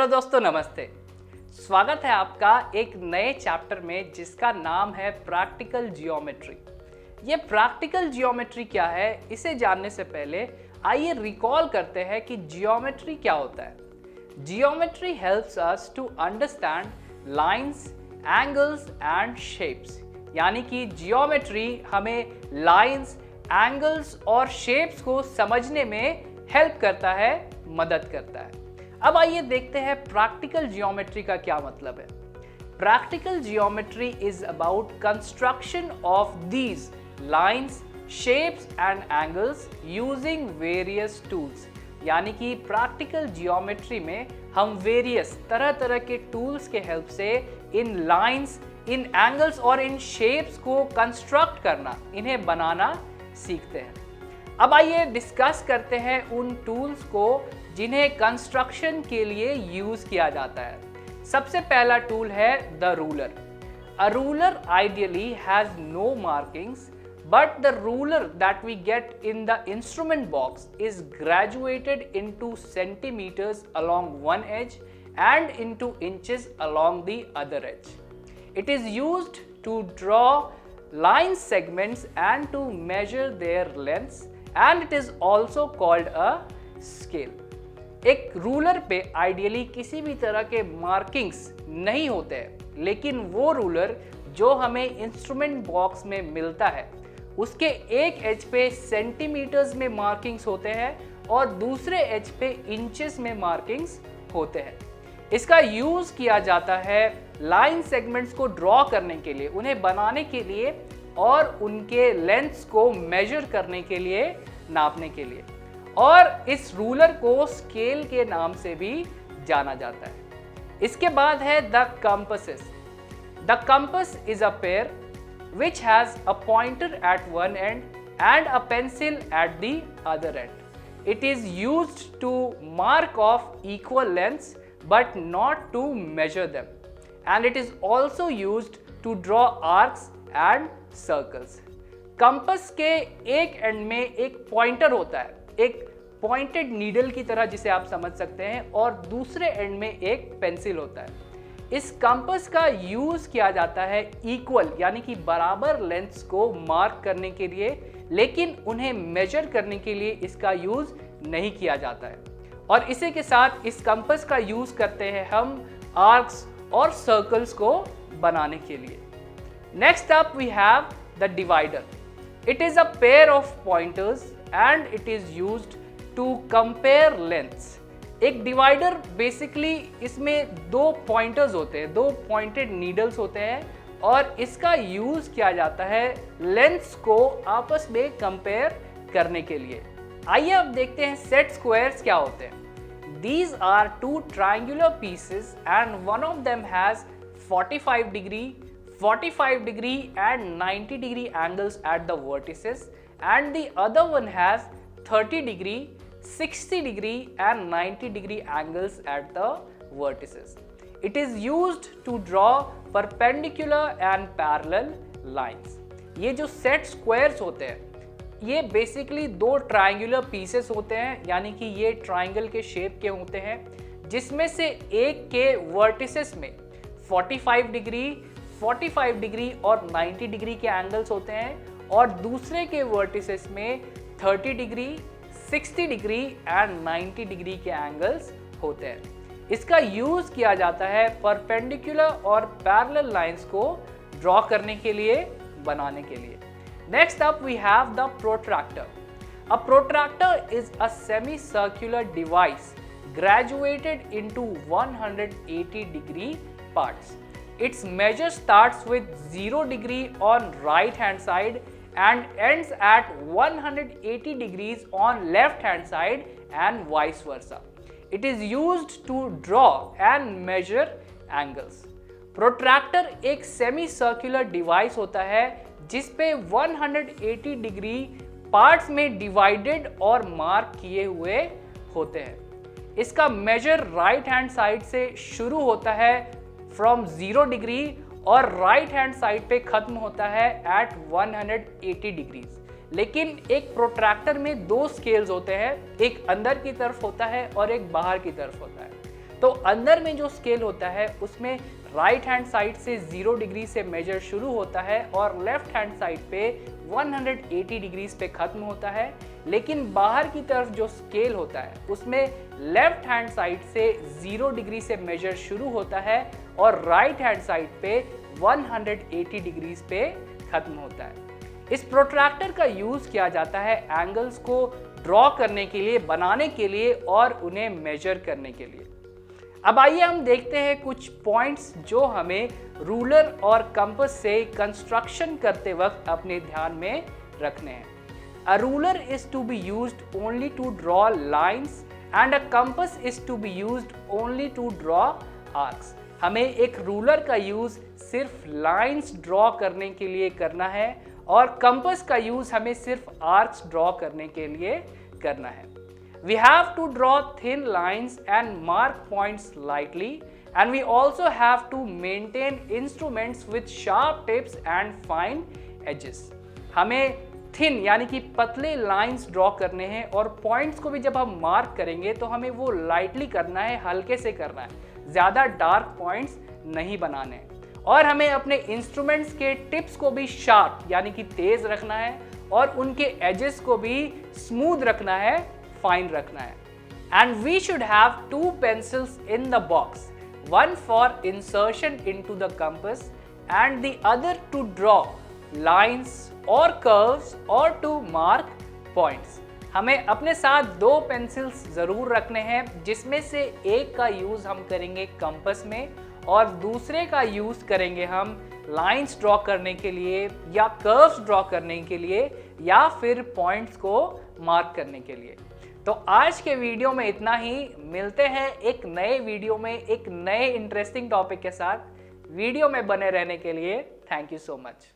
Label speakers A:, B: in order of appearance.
A: दोस्तों नमस्ते। स्वागत है आपका एक नए चैप्टर में जिसका नाम है प्रैक्टिकल जियोमेट्री। ये प्रैक्टिकल जियोमेट्री क्या है, इसे जानने से पहले आइए रिकॉल करते हैं कि जियोमेट्री क्या होता है। Geometry helps us to understand lines, angles and shapes. यानी कि जियोमेट्री हमें लाइंस, एंगल्स और शेप्स को समझने में हेल्प करता है, मदद करता है। अब आइए देखते हैं प्रैक्टिकल जियोमेट्री का क्या मतलब है। Practical geometry is about construction of these lines, shapes and angles using various tools. यानी कि प्रैक्टिकल जियोमेट्री में हम वेरियस तरह के टूल्स के हेल्प से इन लाइंस, इन एंगल्स और इन शेप्स को कंस्ट्रक्ट करना, इन्हें बनाना सीखते हैं। अब आइए डिस्कस करते हैं उन टूल्स को जिन्हें कंस्ट्रक्शन के लिए यूज किया जाता है। सबसे पहला टूल है the ruler. A ruler ideally has no markings, but the ruler that we get in the instrument box is graduated into centimeters along one edge and into inches along the other edge. It is used to draw line segments and to measure their lengths, and it is also called a scale. एक ruler पे ideally किसी भी तरह के markings नहीं होते हैं, लेकिन वो रूलर जो हमें इंस्ट्रूमेंट बॉक्स में मिलता है उसके एक एज पे सेंटीमीटर्स में मार्किंग्स होते हैं और दूसरे एज पे इंचेस में मार्किंग्स होते हैं। इसका यूज किया जाता है लाइन सेगमेंट्स को ड्रॉ करने के लिए, उन्हें बनाने के लिए और उनके लेंथ्स को मेजर करने के लिए, नापने के लिए। और इस रूलर को स्केल के नाम से भी जाना जाता है। इसके बाद है the compasses. The compass is a pair which has a pointer at one end and a pencil at the other end. It is used to mark off equal lengths but not to measure them, and it is also used to draw arcs and circles. Compass के एक and में एक pointer होता है, एक pointed needle की तरह जिसे आप समझ सकते हैं, और दूसरे एंड में एक पेंसिल होता है। इस कंपास का यूज किया जाता है इक्वल यानी कि बराबर लेंथ्स को मार्क करने के लिए, लेकिन उन्हें मेजर करने के लिए इसका यूज नहीं किया जाता है। और इसी के साथ इस कंपास का यूज करते हैं हम आर्क्स और सर्कल्स को बनाने के लिए। Next up we have the divider. It is a pair of pointers and it is used to compare lengths. एक डिवाइडर बेसिकली इसमें दो पॉइंटर्स होते हैं, दो पॉइंटेड नीडल्स होते हैं, और इसका यूज किया जाता है लेंथ्स को आपस में कंपेयर करने के लिए। आइए अब देखते हैं सेट स्क्वायर्स क्या होते हैं। These are two triangular pieces and one of them has 45 degree, 45 degree and 90 degree angles at the vertices, and the other one has 30 degree, 60 degree and 90 degree angles at the vertices. It is used to draw perpendicular and parallel lines. ये जो set squares होते हैं ये basically दो triangular pieces होते हैं, यानी कि ये ट्रायंगल के शेप के होते हैं, जिसमें से एक के वर्टिसेस में 45 डिग्री, 45 डिग्री और 90 डिग्री के एंगल्स होते हैं, और दूसरे के वर्टिसेस में 30 डिग्री, 60 डिग्री एंड 90 डिग्री के एंगल्स होते हैं। इसका यूज किया जाता है परपेंडिकुलर और पैरेलल लाइंस को ड्रॉ करने के लिए, बनाने के लिए। Next up we have the protractor. A protractor is a semi circular device graduated into 180 degree parts. Its measure starts with 0 degree on right hand side and ends at 180 degrees on left hand side and vice versa. It is used to draw and measure angles. Protractor एक semi circular device होता है जिस पे 180 degree parts में divided और mark किए हुए होते हैं। इसका मेजर राइट हैंड साइड से शुरू होता है फ्रॉम 0 डिग्री और राइट हैंड साइड पे खत्म होता है एट 180 डिग्रीज। लेकिन एक प्रोट्रैक्टर में दो स्केल्स होते हैं, एक अंदर की तरफ होता है और एक बाहर की तरफ होता है। तो अंदर में जो स्केल होता है उसमें राइट हैंड साइड से 0 डिग्री से मेजर शुरू होता है और लेफ्ट हैंड साइड पे 180 डिग्रीज पे खत्म होता है। लेकिन बाहर की तरफ जो स्केल होता है उसमें लेफ्ट हैंड साइड से 0 डिग्री से मेजर शुरू होता है और राइट हैंड साइड पे 180 डिग्रीज पे खत्म होता है। इस प्रोट्रैक्टर का यूज किया जाता है एंगल्स को ड्रॉ करने के लिए, बनाने के लिए और उन्हें मेजर करने के लिए। अब आइए हम देखते हैं कुछ पॉइंट्स जो हमें रूलर और कंपास से कंस्ट्रक्शन करते वक्त अपने ध्यान में रखने हैं। A ruler is to be used only to draw lines and a compass is to be used only to draw arcs. हमें एक रूलर का यूज सिर्फ लाइंस ड्रॉ करने के लिए करना है और कंपास का यूज हमें सिर्फ आर्क्स ड्रॉ करने के लिए करना है। We have to draw thin lines and mark points lightly, and we also have to maintain instruments with sharp tips and fine edges. हमें थिन यानी कि पतले लाइंस ड्रॉ करने हैं और पॉइंट्स को भी जब हम मार्क करेंगे तो हमें वो लाइटली करना है, हल्के से करना है, ज़्यादा डार्क पॉइंट्स नहीं बनाने हैं। और हमें अपने इंस्ट्रूमेंट्स के टिप्स को भी शार्प यानी कि तेज रखना है और उनके एजेस को भी स्मूथ रखना है, फाइन रखना है। And we should have 2 pencils in the box, one for insertion into the compass and the other to draw lines or curves or to mark points. हमें अपने साथ 2 पेंसिल्स जरूर रखने हैं जिसमें से एक का यूज हम करेंगे कंपास में और दूसरे का यूज करेंगे हम लाइंस ड्रॉ करने के लिए या कर्व्स ड्रॉ करने के लिए या फिर पॉइंट्स को मार्क करने के लिए। तो आज के वीडियो में इतना ही। मिलते हैं एक नए वीडियो में एक नए इंटरेस्टिंग टॉपिक के साथ। वीडियो में बने रहने के लिए थैंक यू सो मच।